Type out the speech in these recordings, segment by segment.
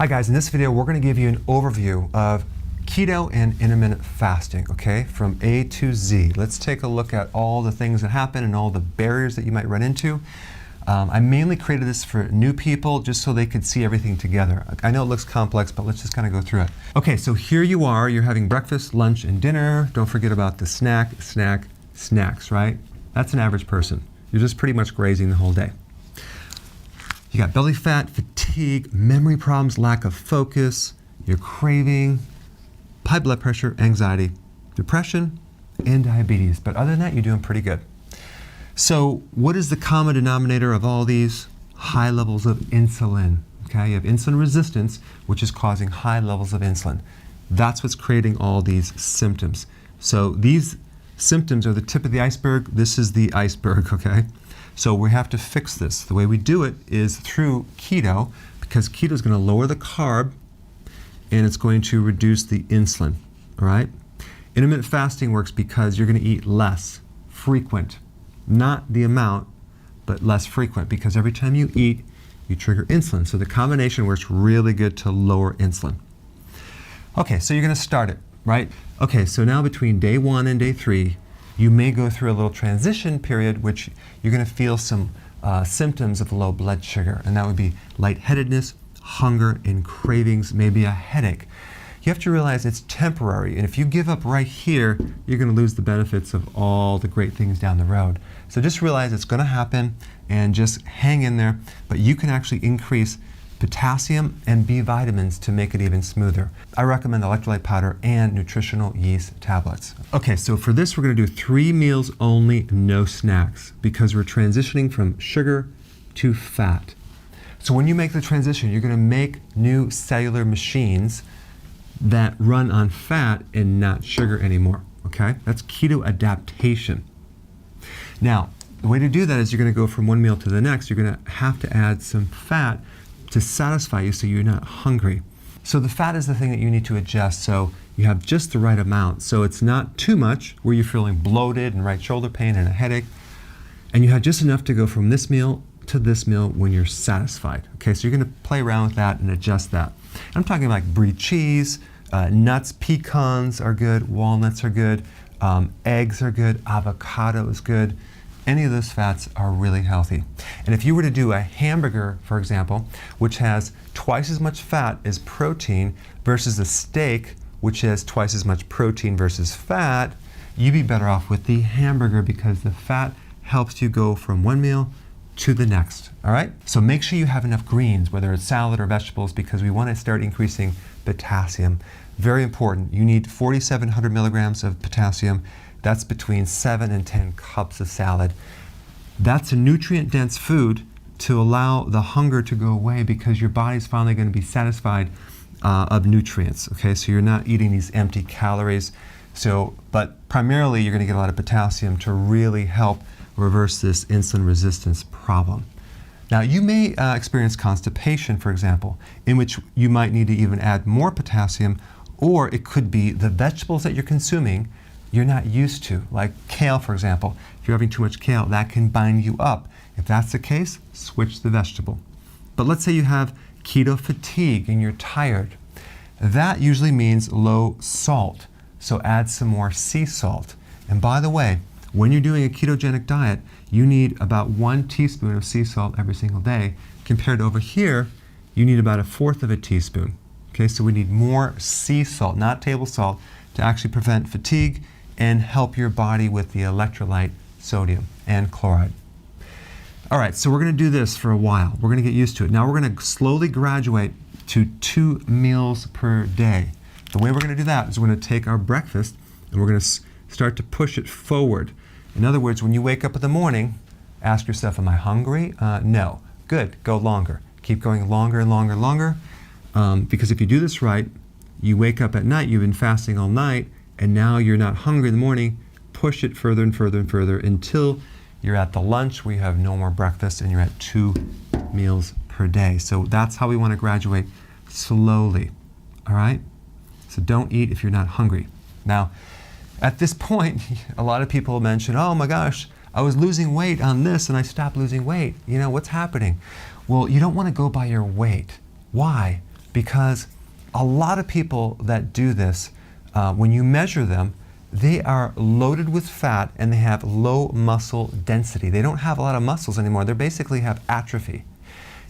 Hi guys, in this video we're going to give you an overview of keto and intermittent fasting, okay, from A to Z. Let's take a look at all the things that happen and all the barriers that you might run into. I mainly created this for new people just so they could see everything together. I know it looks complex, but let's just kind of go through it. Okay, so here you are, you're having breakfast, lunch, and dinner. Don't forget about the snacks, right? That's an average person. You're just pretty much grazing the whole day. You got belly fat, fatigue, memory problems, lack of focus, you're craving, high blood pressure, anxiety, depression, and diabetes. But other than that, you're doing pretty good. So what is the common denominator of all these? High levels of insulin. Okay, you have insulin resistance, which is causing high levels of insulin. That's what's creating all these symptoms. So these symptoms are the tip of the iceberg. This is the iceberg, okay? So we have to fix this. The way we do it is through keto, because keto is going to lower the carb and it's going to reduce the insulin, all right? Intermittent fasting works because you're going to eat less frequent, not the amount, but less frequent, because every time you eat, you trigger insulin. So the combination works really good to lower insulin. Okay, so you're going to start it, right? Okay, so now between day 1 and day 3, you may go through a little transition period, which you're going to feel some symptoms of low blood sugar, and that would be lightheadedness, hunger, and cravings, maybe a headache. You have to realize it's temporary, and if you give up right here, you're going to lose the benefits of all the great things down the road. So just realize it's going to happen and just hang in there, but you can actually increase potassium and B vitamins to make it even smoother. I recommend electrolyte powder and nutritional yeast tablets. Okay, so for this we're going to do 3 meals only, no snacks, because we're transitioning from sugar to fat. So when you make the transition, you're going to make new cellular machines that run on fat and not sugar anymore, okay? That's keto adaptation. Now, the way to do that is you're going to go from one meal to the next. You're going to have to add some fat to satisfy you so you're not hungry. So the fat is the thing that you need to adjust so you have just the right amount. So it's not too much where you're feeling bloated and right shoulder pain and a headache. And you have just enough to go from this meal to this meal when you're satisfied. Okay, so you're going to play around with that and adjust that. I'm talking like brie cheese, nuts, pecans are good, walnuts are good, eggs are good, avocado is good. Any of those fats are really healthy. And if you were to do a hamburger, for example, which has twice as much fat as protein versus a steak, which has twice as much protein versus fat, you'd be better off with the hamburger because the fat helps you go from one meal to the next, all right? So make sure you have enough greens, whether it's salad or vegetables, because we want to start increasing potassium. Very important. You need 4,700 milligrams of potassium. That's between 7 and 10 cups of salad. That's a nutrient-dense food to allow the hunger to go away because your body's finally going to be satisfied of nutrients, okay? So you're not eating these empty calories. But primarily you're going to get a lot of potassium to really help reverse this insulin resistance problem. Now you may experience constipation, for example, in which you might need to even add more potassium, or it could be the vegetables that you're consuming you're not used to, like kale, for example. If you're having too much kale, that can bind you up. If that's the case, switch the vegetable. But let's say you have keto fatigue and you're tired. That usually means low salt, so add some more sea salt. And by the way, when you're doing a ketogenic diet, you need about 1 teaspoon of sea salt every single day, compared to over here, you need about 1/4 of a teaspoon. Okay, so we need more sea salt, not table salt, to actually prevent fatigue and help your body with the electrolyte sodium and chloride. All right, so we're going to do this for a while. We're going to get used to it. Now we're going to slowly graduate to 2 meals per day. The way we're going to do that is we're going to take our breakfast and we're going to start to push it forward. In other words, when you wake up in the morning, ask yourself, am I hungry? No. Good, go longer. Keep going longer and longer and longer. Because if you do this right, you wake up at night, you've been fasting all night, and now you're not hungry in the morning, push it further and further and further until you're at the lunch where you have no more breakfast and you're at 2 meals per day. So that's how we want to graduate slowly, all right? So don't eat if you're not hungry. Now, at this point, a lot of people mention, oh my gosh, I was losing weight on this and I stopped losing weight. You know, what's happening? Well, you don't want to go by your weight. Why? because a lot of people that do this, when you measure them, they are loaded with fat and they have low muscle density. They don't have a lot of muscles anymore. They basically have atrophy.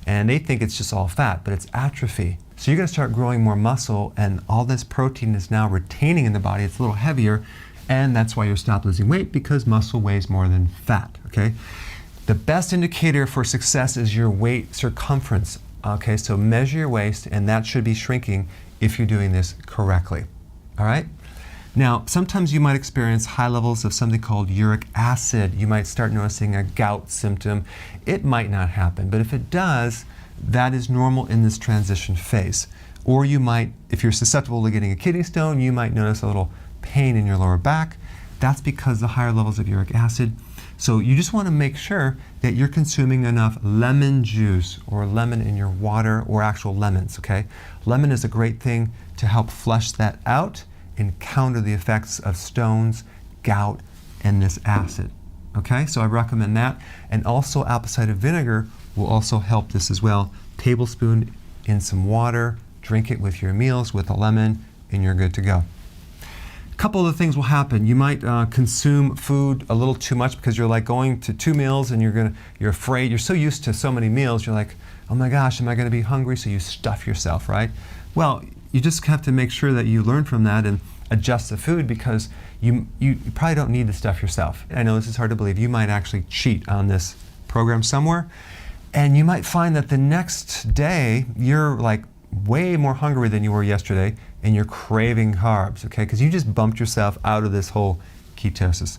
And they think it's just all fat, but it's atrophy. So you're going to start growing more muscle, and all this protein is now retaining in the body. It's a little heavier, and that's why you're stop losing weight, because muscle weighs more than fat, okay? The best indicator for success is your waist circumference, okay? So measure your waist, and that should be shrinking if you're doing this correctly, all right? Now, sometimes you might experience high levels of something called uric acid. You might start noticing a gout symptom. It might not happen, but if it does, that is normal in this transition phase. Or you might, if you're susceptible to getting a kidney stone, you might notice a little pain in your lower back. That's because of the higher levels of uric acid. So you just want to make sure that you're consuming enough lemon juice or lemon in your water, or actual lemons, okay? Lemon is a great thing to help flush that out and counter the effects of stones, gout, and this acid. Okay, so I recommend that. And also apple cider vinegar will also help this as well. Tablespoon in some water, drink it with your meals with a lemon, and you're good to go. A couple of things will happen. You might consume food a little too much because you're like going to 2 meals and you're afraid. You're so used to so many meals, you're like, oh my gosh, am I going to be hungry? So you stuff yourself, right? Well, you just have to make sure that you learn from that and adjust the food, because you probably don't need to stuff yourself. I know this is hard to believe. You might actually cheat on this program somewhere, and you might find that the next day you're like way more hungry than you were yesterday, and you're craving carbs, okay? Because you just bumped yourself out of this whole ketosis.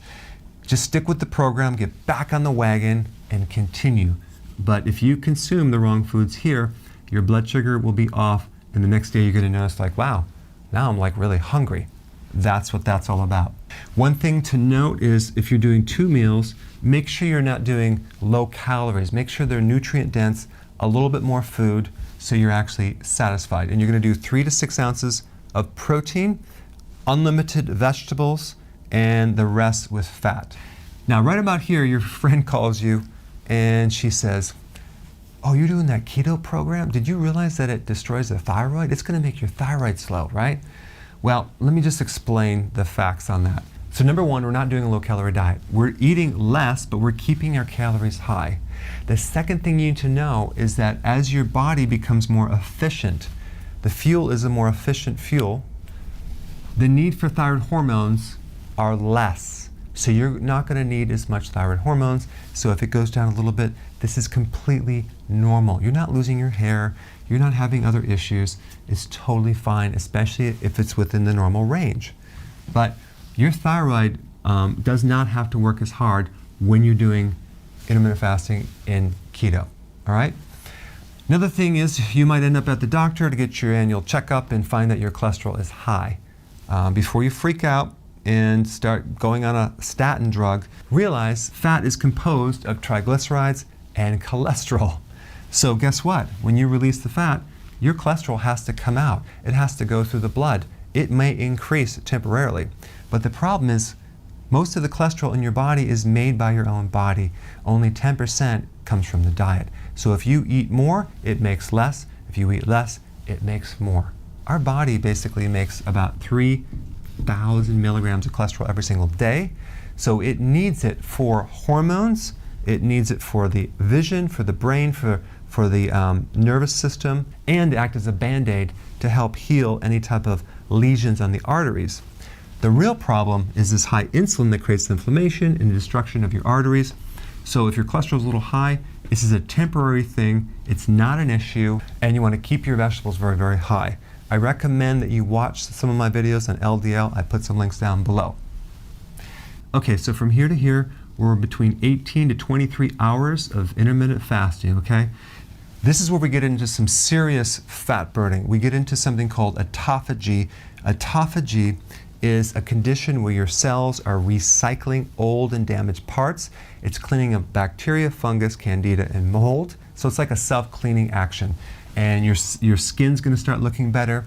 Just stick with the program, get back on the wagon, and continue. But if you consume the wrong foods here, your blood sugar will be off, and the next day you're going to notice like, wow, now I'm like really hungry. That's what that's all about. One thing to note is if you're doing 2 meals, make sure you're not doing low calories. Make sure they're nutrient dense, a little bit more food, so you're actually satisfied. And you're going to do 3 to 6 ounces of protein, unlimited vegetables, and the rest with fat. Now, right about here, your friend calls you and she says, oh, you're doing that keto program? Did you realize that it destroys the thyroid? It's going to make your thyroid slow, right? Well, let me just explain the facts on that. So number one, we're not doing a low-calorie diet. We're eating less, but we're keeping our calories high. The second thing you need to know is that as your body becomes more efficient, the fuel is a more efficient fuel, the need for thyroid hormones are less. So you're not going to need as much thyroid hormones. So if it goes down a little bit, this is completely normal. You're not losing your hair. You're not having other issues. It's totally fine, especially if it's within the normal range. But your thyroid does not have to work as hard when you're doing intermittent fasting and keto, all right? Another thing is you might end up at the doctor to get your annual checkup and find that your cholesterol is high. Before you freak out and start going on a statin drug, realize fat is composed of triglycerides and cholesterol. So guess what? When you release the fat, your cholesterol has to come out. It has to go through the blood. It may increase temporarily, but the problem is most of the cholesterol in your body is made by your own body. Only 10% comes from the diet. So if you eat more, it makes less. If you eat less, it makes more. Our body basically makes about 3,000 milligrams of cholesterol every single day. So it needs it for hormones, it needs it for the vision, for the brain, for the nervous system, and to act as a band-aid to help heal any type of lesions on the arteries. The real problem is this high insulin that creates the inflammation and the destruction of your arteries. So if your cholesterol is a little high, this is a temporary thing. It's not an issue, and you want to keep your vegetables very, very high. I recommend that you watch some of my videos on LDL. I put some links down below. Okay, so from here to here, we're between 18 to 23 hours of intermittent fasting, okay? This is where we get into some serious fat burning. We get into something called autophagy. Autophagy is a condition where your cells are recycling old and damaged parts. It's cleaning up bacteria, fungus, candida, and mold. So it's like a self-cleaning action. And your skin's going to start looking better.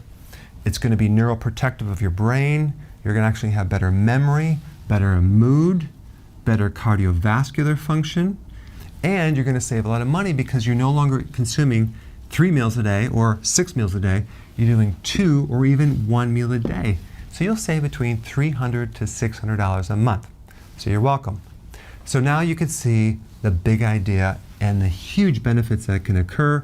It's going to be neuroprotective of your brain. You're going to actually have better memory, better mood, better cardiovascular function, and you're going to save a lot of money because you're no longer consuming 3 meals a day or 6 meals a day, you're doing 2 or even 1 meal a day. So you'll save between $300 to $600 a month. So you're welcome. So now you can see the big idea and the huge benefits that can occur.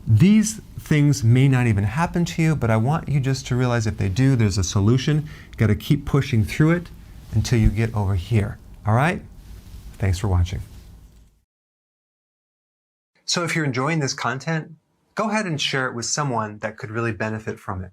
These things may not even happen to you, but I want you just to realize if they do, there's a solution. You've got to keep pushing through it until you get over here. All right? Thanks for watching. So if you're enjoying this content, go ahead and share it with someone that could really benefit from it.